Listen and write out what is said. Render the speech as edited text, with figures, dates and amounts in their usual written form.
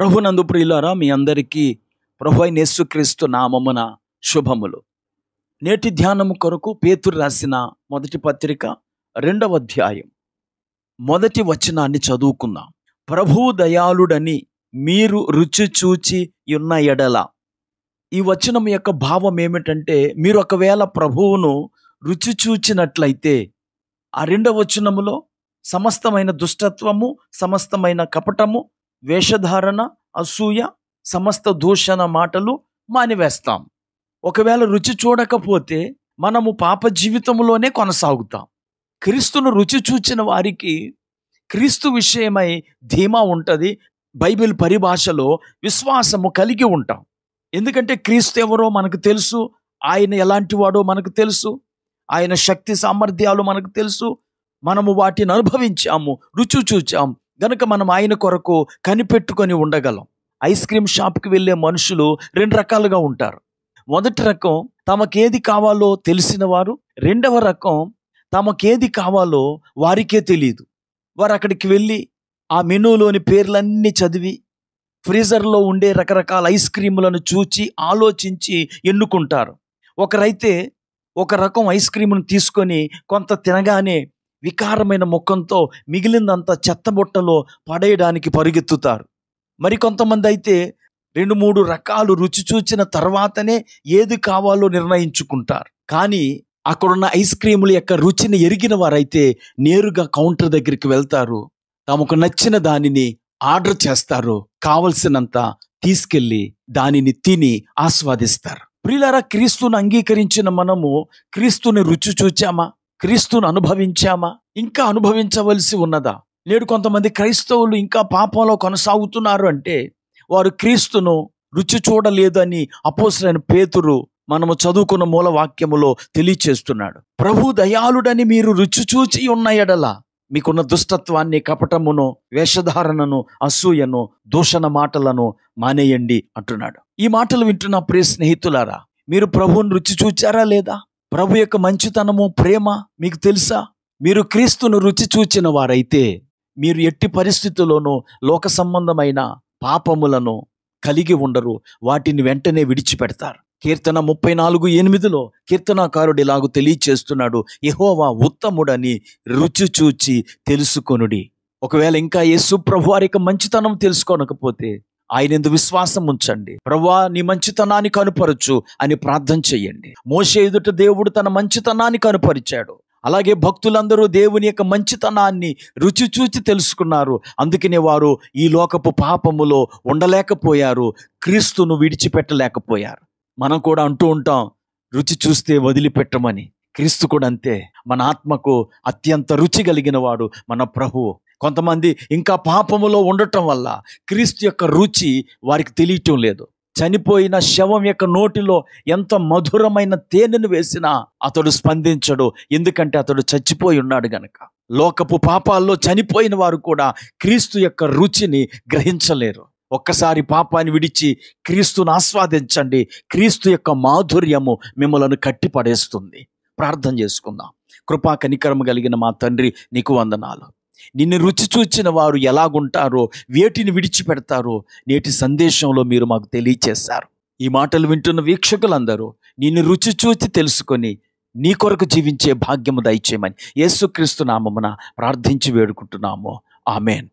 ప్రభునందు ప్రియులారా, మీ అందరికీ ప్రభు అయిన యేసుక్రీస్తు నామమున శుభములు. నేటి ధ్యానము కొరకు పేతురు రాసిన మొదటి పత్రిక 2వ అధ్యాయం మొదటి వచనాన్ని చదువుకుందాం. ప్రభువు దయాళుడని మీరు రుచి చూచి ఉన్న ఎడల. ఈ వచనం యొక్క భావం ఏమిటంటే, మీరు ఒకవేళ ప్రభువును రుచి చూచినట్లయితే, ఆ 2వ వచనములో సమస్తమైన దుష్టత్వము, సమస్తమైన కపటము, వేషధారణ, అసూయ, సమస్త దూషణ మాటలు మానివేస్తాం. ఒకవేళ రుచి చూడకపోతే మనము పాప జీవితంలోనే కొనసాగుతాం. క్రీస్తును రుచి చూచిన వారికి క్రీస్తు విషయమై ధీమా ఉంటుంది. బైబిల్ పరిభాషలో విశ్వాసము కలిగి ఉంటాం. ఎందుకంటే క్రీస్తు ఎవరో మనకు తెలుసు, ఆయన ఎలాంటి వాడో మనకు తెలుసు, ఆయన శక్తి సామర్థ్యాలు మనకు తెలుసు. మనము వాటిని అనుభవించాము, రుచి చూచాం గనుక మనం ఆయన కొరకు కనిపెట్టుకొని ఉండగలం. ఐస్ క్రీమ్ షాప్కి వెళ్ళే మనుషులు 2 రకాలుగా ఉంటారు. మొదటి రకం తమకేది కావాలో తెలిసిన వారు. 2వ రకం తమకేది కావాలో వారికే తెలియదు. వారు అక్కడికి వెళ్ళి ఆ మెనూలోని పేర్లన్నీ చదివి ఫ్రీజర్లో ఉండే రకరకాల ఐస్ క్రీములను చూచి ఆలోచించి ఎన్నుకుంటారు. ఒకరైతే ఒక రకం ఐస్ క్రీమును తీసుకొని కొంత తినగానే వికారమైన ముఖంతో మిగిలిందంతా చెత్తబుట్టలో పడేయడానికి పరుగెత్తుతారు. మరి కొంతమంది అయితే 2-3 రకాలు రుచి చూచిన తర్వాతనే ఏది కావాలో నిర్ణయించుకుంటారు. కానీ అక్కడున్న ఐస్ క్రీముల యొక్క రుచిని ఎరిగిన వారైతే నేరుగా కౌంటర్ దగ్గరికి వెళ్తారు, తమకు నచ్చిన దానిని ఆర్డర్ చేస్తారు, కావలసినంత తీసుకెళ్ళి దానిని తిని ఆస్వాదిస్తారు. ప్రియులారా, క్రీస్తును అంగీకరించిన మనము క్రీస్తుని రుచి చూచామా? క్రీస్తును అనుభవించామా? ఇంకా అనుభవించవలసి ఉన్నదా? నేడు కొంతమంది క్రైస్తవులు ఇంకా పాపంలో కొనసాగుతున్నారు అంటే వారు క్రీస్తును రుచి చూడలేదని అపోస్తలుడైన పేతురు మనము చదువుకున్న మూల వాక్యములో తెలియచేస్తున్నాడు. ప్రభు దయాళుడని మీరు రుచి చూచి ఉన్న ఎడల మీకున్న దుష్టత్వాన్ని, కపటమును, వేషధారణను, అసూయను, దూషణ మాటలను మానేయండి అంటున్నాడు. ఈ మాటలు వింటున్న ప్రియ స్నేహితులారా, మీరు ప్రభువును రుచి చూచారా లేదా? ప్రభు యొక్క మంచితనము, ప్రేమ మీకు తెలుసా? మీరు క్రీస్తును రుచి చూచిన వారైతే మీరు ఎట్టి పరిస్థితుల్లోనూ లోక సంబంధమైన పాపములను కలిగి ఉండరు. వాటిని వెంటనే విడిచిపెడతారు. కీర్తన 34:8 కీర్తనాకారుడు ఇలాగూ తెలియచేస్తున్నాడు, యెహోవా ఉత్తముడని రుచి చూచి తెలుసుకొనుడి. ఒకవేళ ఇంకా యేసు ప్రభు వారి యొక్క మంచితనం తెలుసుకోనకపోతే ఆయన యందు విశ్వాసం ఉంచండి. ప్రభువా, నీ మంచితనాన్ని కనుపరచు అని ప్రార్థన చెయ్యండి. మోషే ఎదుట దేవుడు తన మంచితనాన్ని కనుపరిచాడు. అలాగే భక్తులందరూ దేవుని యొక్క మంచితనాన్ని రుచి చూచి తెలుసుకున్నారు. అందుకనే వారు ఈ లోకపు పాపములో ఉండలేకపోయారు, క్రీస్తును విడిచిపెట్టలేకపోయారు. మనం కూడా అంటూ ఉంటాం, రుచి చూస్తే వదిలిపెట్టమని. క్రీస్తు కూడా అంతే. మన ఆత్మకు అత్యంత రుచి కలిగిన వాడు మన ప్రభువు. కొంతమంది ఇంకా పాపములో ఉండటం వల్ల క్రీస్తు యొక్క రుచి వారికి తెలియటం లేదు. చనిపోయిన శవం యొక్క నోటిలో ఎంత మధురమైన తేనెను వేసినా అతడు స్పందించడు, ఎందుకంటే అతడు చచ్చిపోయి ఉన్నాడు గనక. లోకపు పాపాల్లో చనిపోయిన వారు కూడా క్రీస్తు యొక్క రుచిని గ్రహించలేరు. ఒక్కసారి పాపాన్ని విడిచి క్రీస్తును ఆస్వాదించండి. క్రీస్తు యొక్క మాధుర్యము మిమ్మలను కట్టిపడేస్తుంది. ప్రార్థన చేసుకుందాం. కృపా కనికరము కలిగిన మా తండ్రి, నీకు వందనాలు. నిన్ను రుచి చూచిన వారు ఎలాగుంటారో, వేటిని విడిచిపెడతారో నేటి సందేశంలో మీరు మాకు తెలియచేశారు. ఈ మాటలు వింటున్న వీక్షకులందరూ నిన్ను రుచి చూచి తెలుసుకొని నీ కొరకు జీవించే భాగ్యము దయచేయమని యేసుక్రీస్తు నామమున ప్రార్థించి వేడుకుంటున్నాము. ఆమేన్.